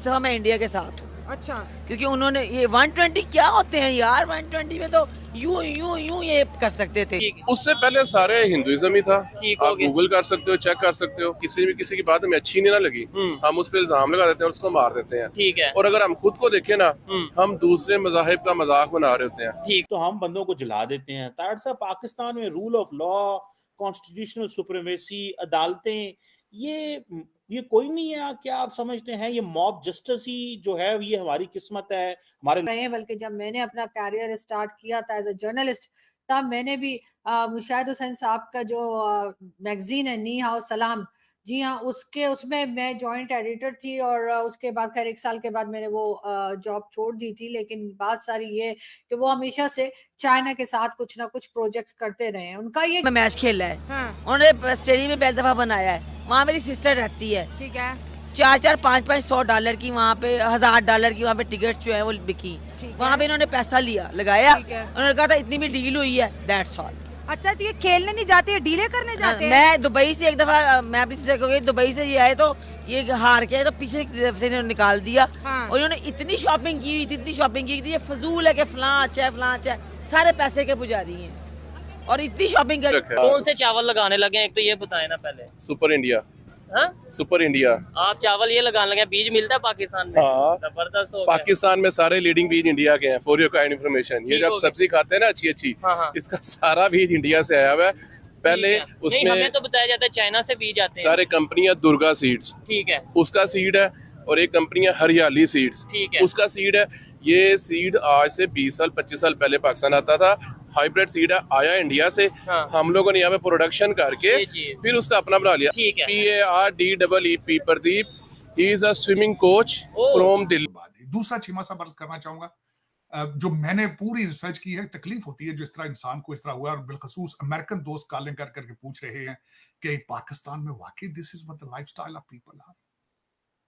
दफा मैं इंडिया के साथ हूँ। अच्छा, क्योंकि उन्होंने ये 120 क्या होते हैं यार, 120 में तो यूं यूं यूं ये कर सकते थे। उससे पहले सारे हिंदुइज्म ही था। ठीक हो आप गया। गूगल कर सकते हो, चेक कर सकते हो। किसी की बात हमें अच्छी नहीं ना लगी, हम उस पर इल्जाम लगा देते हैं और उसको मार देते हैं। ठीक है। और अगर हम खुद को देखें ना, हम दूसरे मजाहिब का मजाक बना रहे होते हैं। ठीक। तो हम बंदों को जला देते हैं। तारसा पाकिस्तान में rule of law, constitutional supremacy, अदालतें, ये कोई नहीं है। क्या आप समझते हैं ये मॉब जस्टिस ही जो है ये हमारी किस्मत है हमारे रहे? बल्कि जब मैंने अपना कैरियर स्टार्ट किया था एज अ जर्नलिस्ट, तब मैंने भी मुशाहिद हुसैन साहब का जो मैगजीन है नी हाउ सलाम, जी हाँ, उसमें मैं जॉइंट एडिटर थी। और उसके बाद खैर 1 साल के बाद मैंने वो जॉब छोड़ दी थी। लेकिन बात सारी ये कि वो हमेशा से चाइना के साथ कुछ ना कुछ प्रोजेक्ट्स करते रहे हैं। उनका ये मैच खेला है, हाँ, उन्होंने स्टेडियम में पहली दफा बनाया है। वहाँ मेरी सिस्टर रहती है। ठीक है, 4-4, 5-5, $100 की वहाँ पे, $1000 की वहाँ पे टिकट जो है वो बिकी। वहाँ पे इन्होंने पैसा लिया, लगाया। ठीक है। उन्होंने कहा था इतनी भी डील हुई है, दैट्स ऑल। अच्छा, तो ये खेलने नहीं जाते हैं, डीले करने जाते हैं? मैं दुबई से एक दफा, मैं अपनी सिस्टर को गई, दुबई से ये आए तो ये हार के तो पीछे की तरफ से इन्होंने निकाल दिया। हाँ। और इन्होंने इतनी शॉपिंग की, इतनी शॉपिंग की थी, ये फजूल है कि फलां अच्छा है, फलां अच्छा है, सारे पैसे के पुजारी हैं और इतनी शॉपिंग कर। कौन से चावल लगाने लगे हैं, एक तो ये बताएं ना पहले। सुपर इंडिया, हाँ? Super India. आप चावल ये लगाने लगे, बीज मिलता है पाकिस्तान में? हाँ। जबरदस्त हो गया। पाकिस्तान में सारे लीडिंग बीज इंडिया के हैं, फॉर योर काइंड इन्फॉर्मेशन। ये ठीक जब हो गया। सब्जी खाते हैं ना अच्छी अच्छी, हाँ। इसका सारा बीज इंडिया से आया हुआ है। पहले ठीक है। नहीं, उसमें हमें तो बताया जाता है चाइना से बीज आते हैं। सारे कंपनियां दुर्गा सीड्स, ठीक है। उसका सीड है, और एक कंपनी है हरियाली सीड्स, ठीक है। उसका सीड है। ये सीड आज से 20 साल 25 साल पहले पाकिस्तान आता था। हाइब्रिड सीड है, आया इंडिया से। हाँ। हम लोगों ने यहाँ पे प्रोडक्शन करके जी। फिर उसका अपना बना लिया। ठीक है। PARDEE Pradeep, he is a swimming coach from Delhi. दूसरा चीमा सा बर्ज करना चाहूंगा, जो मैंने पूरी रिसर्च की है। तकलीफ होती है जो इस तरह इंसान को इस तरह हुआ, और बिलखसूस अमेरिकन दोस्त कॉलिंग कर करके पूछ रहे हैं कि पाकिस्तान में वाकई this is what the lifestyle of people are.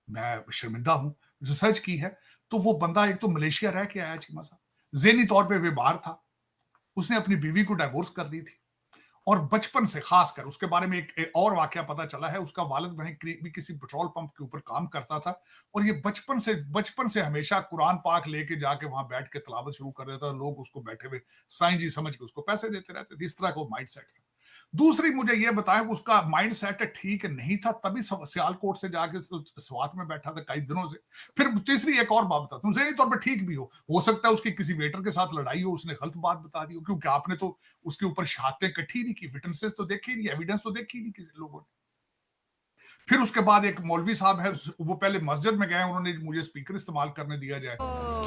मैं शर्मिंदा हूं, रिसर्च की है। तो वो बंदा एक तो मलेशिया रह के आया चीमा साहब, ज़हनी तौर पे बीमार था, उसने अपनी बीवी को डाइवोर्स कर दी थी, और बचपन से खासकर उसके बारे में एक और वाकया पता चला है। उसका वालिद वहीं भी किसी पेट्रोल पंप के ऊपर काम करता था, और ये बचपन से हमेशा कुरान पाक लेके जाके वहां बैठ के तिलावत शुरू कर देता था। लोग उसको बैठे हुए साईं जी समझ के उसको पैसे देते रहते थे। इस तरह का माइंड सेट था। दूसरी मुझे ये बताएं कि उसका माइंड सेट ठीक नहीं था, तभी सियालकोट से जाके स्वात में बैठा था कई दिनों से। फिर तीसरी एक और बात बताता हूँ, ज़हनी तौर पर ठीक भी हो सकता है उसकी किसी वेटर के साथ लड़ाई हो, उसने गलत बात बता दी हो, क्योंकि आपने तो उसके ऊपर शहादतें इकट्ठी नहीं की, विटनेसेस तो देखी नहीं, एविडेंस तो देखी नहीं किसी लोगों ने। फिर उसके बाद एक मौलवी साहब है, वो पहले मस्जिद में गए, उन्होंने मुझे स्पीकर इस्तेमाल करने दिया जाए।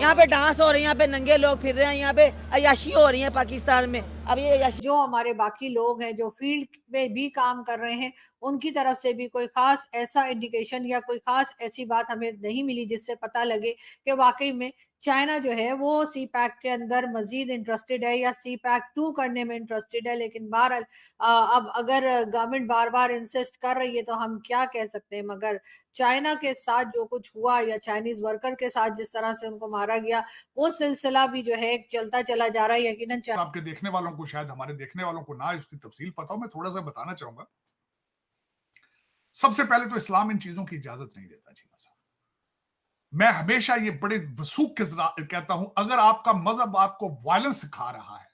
यहाँ पे डांस हो रही है, यहाँ पे नंगे लोग फिर रहे हैं, यहाँ पे अय्याशी हो रही है पाकिस्तान में। अब ये अय्याशी जो हमारे बाकी लोग हैं जो फील्ड में भी काम कर रहे हैं, उनकी तरफ से भी कोई खास ऐसा इंडिकेशन या कोई खास ऐसी बात हमें नहीं मिली जिससे पता लगे कि वाकई में चाइना जो है वो सी पैक के अंदर मजीद इंटरेस्टेड है या सी पैक 2 करने में इंटरेस्टेड है। लेकिन बहरहाल अब अगर गवर्नमेंट बार बार इंसिस्ट कर रही है तो हम क्या कह सकते हैं। मगर चाइना के साथ जो कुछ हुआ या चाइनीज वर्कर के साथ जिस तरह से उनको मारा गया, वो सिलसिला भी जो है चलता चला जा रहा है। यकीनन आपके देखने वालों को, शायद हमारे देखने वालों को ना इसकी तफसील पता हो, मैं थोड़ा सा बताना चाहूंगा। सबसे पहले तो इस्लाम इन चीजों की इजाजत नहीं देता जी। मैं हमेशा ये बड़े वसूख के साथ कहता हूं, अगर आपका मजहब आपको वायलेंस सिखा रहा है,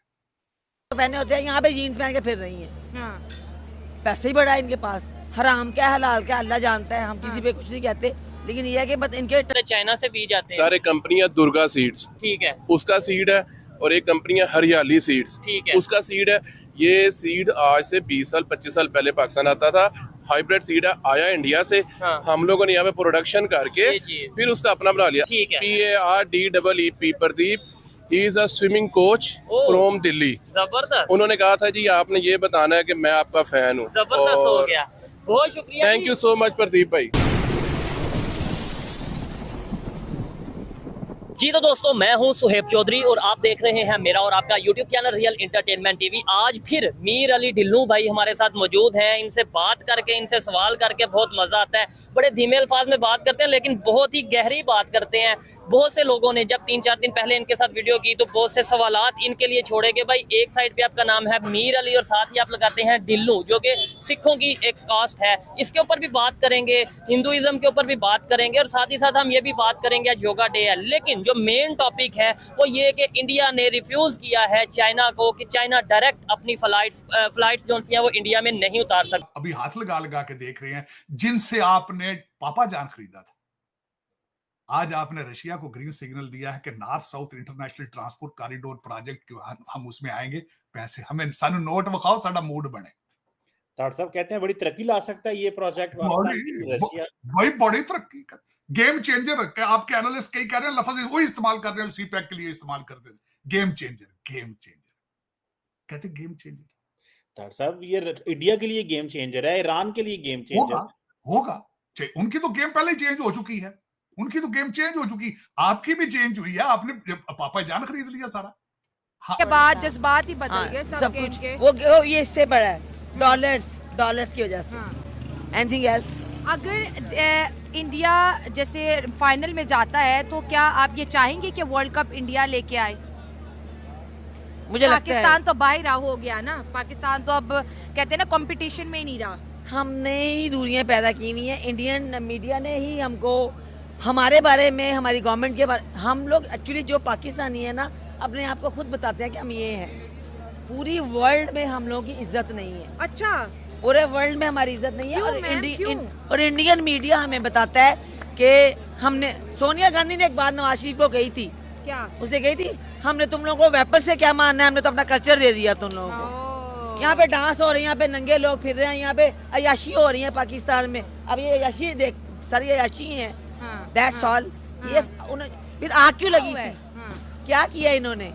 पहने होते हैं, यहाँ पे जीन्स पहन के फिर रही हैं। पैसे ही बड़ा है इनके पास, हराम क्या हलाल क्या अल्लाह जानता है। हम किसी पे कुछ नहीं कहते, लेकिन ये है कि बस इनके चाइना से बीज आते हैं। सारे कंपनियां दुर्गा सीड्स, ठीक है। उसका सीड है, और एक कंपनी है हरियाली सीड्स, ठीक है। उसका सीड है। ये सीड आज से 20 साल 25 साल पहले पाकिस्तान आता था। हाइब्रिड सीड है, आया इंडिया से। हाँ। हम लोगों ने यहाँ पे प्रोडक्शन करके जी। फिर उसका अपना बना लिया। ठीक है। PARDEE Pradeep, he is a swimming coach from Delhi. जबरदस्त। उन्होंने कहा था जी आपने ये बताना है कि मैं आपका फैन हूँ। जबरदस्त हो गया, बहुत शुक्रिया। Thank you so much Pradeep भाई। जी तो दोस्तों, मैं हूं सुहेब चौधरी और आप देख रहे हैं मेरा और आपका YouTube channel real entertainment TV. आज फिर मीर अली ढिल्लों भाई हमारे साथ मौजूद हैं। इनसे बात करके, इनसे सवाल करके बहुत मजा आता है। बड़े धीमे अल्फाज में बात करते हैं लेकिन बहुत ही गहरी बात करते हैं। बहुत से लोगों ने जब 3-4 दिन पहले इनके साथ वीडियो की तो बहुत से सवालात इनके लिए छोड़े कि भाई एक साइड पे आपका नाम है मीर अली और साथ ही आप लगाते हैं ढिल्लों, जो कि सिखों की एक कास्ट है। इसके ऊपर भी बात करेंगे, हिंदुइज्म के ऊपर भी बात करेंगे और साथ ही साथ हम ये भी बात करेंगे आज योगा डे है। लेकिन जो मेन टॉपिक है वो ये कि इंडिया ने रिफ्यूज किया है चाइना को कि चाइना डायरेक्ट अपनी फ्लाइट्स जो है वो इंडिया में नहीं उतार सकता। अभी हाथ लगा लगा के देख रहे हैं जिनसे आपने पापा जान खरीदा था, आज आपने रशिया को ग्रीन सिग्नल दिया है कि north south international transport corridor project हम उसमें आएंगे। पैसे हमें सानू नोट विखाओ, साडा मूड बने। ताड़ साहब कहते हैं बड़ी तरक्की ला सकता है ये प्रोजेक्ट रशिया। भाई बड़ी तरक्की का गेम चेंजर है। आपके एनालिस्ट कई कह रहे हैं लफ्ज वही इस्तेमाल कर रहे हैं, सीपैक के लिए इस्तेमाल करते हैं। गेम चेंजर कहते गेम चेंजर। ताड़ साहब ये इंडिया के लिए गेम चेंजर है, ईरान के लिए गेम चेंजर होगा। उनकी तो गेम पहले ही चेंज हो चुकी है, उनकी तो गेम चेंज हो चुकी, आपकी भी चेंज हुई है। आपने पापा जान खरीद लिया सारा। के बाद जज्बात ही बदल गए सब कुछ। के। वो ये इससे बड़ा है डॉलर्स की वजह से। Anything else? अगर इंडिया जैसे फाइनल में जाता है तो क्या आप ये चाहेंगे कि वर्ल्ड कप इंडिया लेके आए? मुझे लगता है पाकिस्तान तो बाहर हो गया ना, पाकिस्तान तो अब कहते हैं ना कंपटीशन में ही नहीं रहा। हमने ही दूरियां पैदा की हुई हैं। इंडियन मीडिया ने ही हमको हमारे बारे में, हमारी गवर्नमेंट के बारे, हम लोग एक्चुअली जो पाकिस्तानी है ना अपने आप को खुद बताते हैं कि हम ये हैं। पूरी वर्ल्ड में हम लोगों की इज्जत नहीं है। अच्छा, पूरे वर्ल्ड में हमारी इज्जत नहीं है। क्यों? और इंडियन मीडिया हमें बताता है कि हमने, सोनिया गांधी ने एक बात नवाज शरीफ को कही थी। क्या उसने कही थी, हमने तुम लोगों को वेपन से क्या मानना है, हमने तो अपना कल्चर दे दिया तुम लोगों को। यहाँ पे डांस हो रही है, यहाँ पे नंगे लोग फिर रहे हैं, यहाँ पे अयाशी हो रही है पाकिस्तान में। अब ये अयाशी देख, सारी अयाशी है। That's all. ये फिर आग क्यों लगी थी? क्या किया इन्होंने?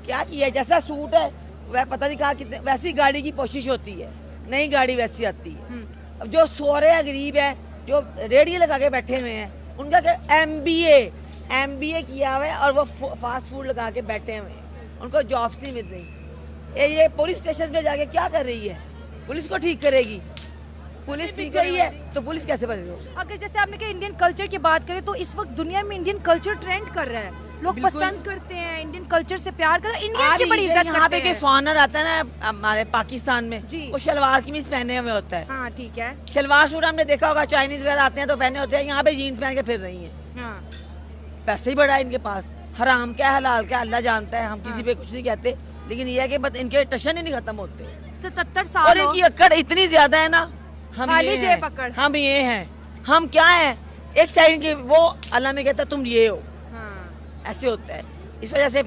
क्या किया? जैसा सूट है वह पता नहीं कहा कितने, वैसी गाड़ी की कोशिश होती है, नई गाड़ी वैसी आती है। अब जो सो रहे हैं गरीब है, जो रेडियो लगा के बैठे हुए हैं, उनका क्या MBA किया हुआ है और वो फास्ट फूड लगा के बैठे हुए हैं, उनको जॉब्स नहीं मिल रही। ये पुलिस स्टेशन पे जाके क्या कर रही है? पुलिस को ठीक करेगी? पुलिस ठीक रही है तो पुलिस कैसे बनेगी? अगर जैसे आपने कहा इंडियन कल्चर की बात करें तो इस वक्त दुनिया में इंडियन कल्चर ट्रेंड कर रहा है। लोग पसंद करते हैं, इंडियन कल्चर से प्यार करते हैं, इंडियंस की बड़ी इज्जत करते हैं। यहाँ पे फॉरनर आता है ना हमारे पाकिस्तान में, वो शलवार कमीज पहने हुए होता है। हाँ ठीक है। शलवार सूट हमने देखा होगा, चाइनीज वगैरह आते हैं तो पहने होते हैं। यहाँ पे जीन्स पहन के फिर रही है। पैसे ही बड़ा है इनके पास। हराम क्या हलाल क्या अल्लाह जानता है। हम किसी पे कुछ नहीं कहते, लेकिन ये है कि बस इनके टशन ही नहीं खत्म होते। 77 साल और इनकी अक्कड़ इतनी ज्यादा है ना। हम ये हैं, हम क्या है? एक साइड के वो अल्लाह में कहता तुम ये हो। ऐसे होता है। इस वजह से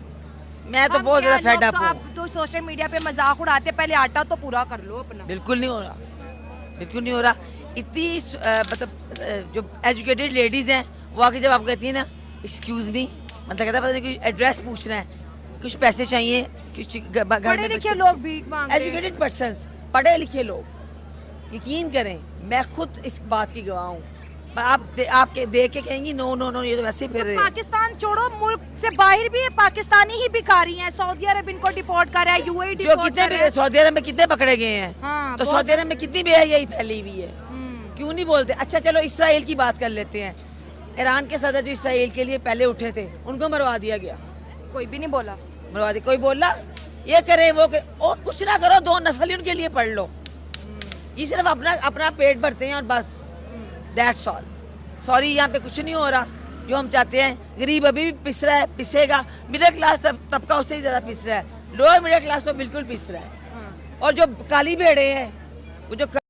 मैं तो बहुत ज्यादा फेड अप हूं। आप तो सोशल मीडिया पे मजाक उड़ाते, पहले आटा तो पूरा कर लो अपना। बिल्कुल नहीं हो रहा। इतनी मतलब जो एजुकेटेड लेडीज हैं वो आके जब आप कहती है ना एक्सक्यूज मी, मतलब कहता है पता नहीं कुछ एड्रेस पूछना है, कुछ पैसे चाहिए, कुछ पढ़े लिखे लोग भी मांग रहे हैं। एजुकेटेड पर्सन्स, पढ़े लिखे लोग, यकीन करें मैं खुद इस बात की गवाह हूँ। आपके देख के कहेंगी नो ये तो वैसे फिर पाकिस्तान छोड़ो, मुल्क से बाहर भी पाकिस्तानी ही भिखारी हैं। सऊदी अरब इनको डिपोर्ट कर रहा है, UAE डिपोर्ट कर रहा है। सऊदी अरब में कितने पकड़े गए हैं? हाँ, तो सऊदी अरब में कितनी बेहयाई फैली हुई है। क्यों नहीं बोलते? अच्छा चलो इसराइल की बात कर लेते हैं। ईरान के सदर जो इसराइल के लिए पहले उठे थे उनको मरवा दिया गया, कोई भी नहीं बोला। मरवा दिया। कोई बोला ये करे वो करे, और कुछ ना करो, 2 नफल उनके लिए पढ़ लो। ये सिर्फ अपना पेट भरते हैं और बस, दैट्स ऑल। सॉरी, यहाँ पे कुछ नहीं हो रहा जो हम चाहते हैं। गरीब अभी भी पिस रहा है, पिसेगा। मिडिल क्लास तबका उससे ही ज्यादा पिस रहा है। लोअर मिडिल क्लास तो बिल्कुल पिस रहा है। और जो काली भेड़े हैं, वो जो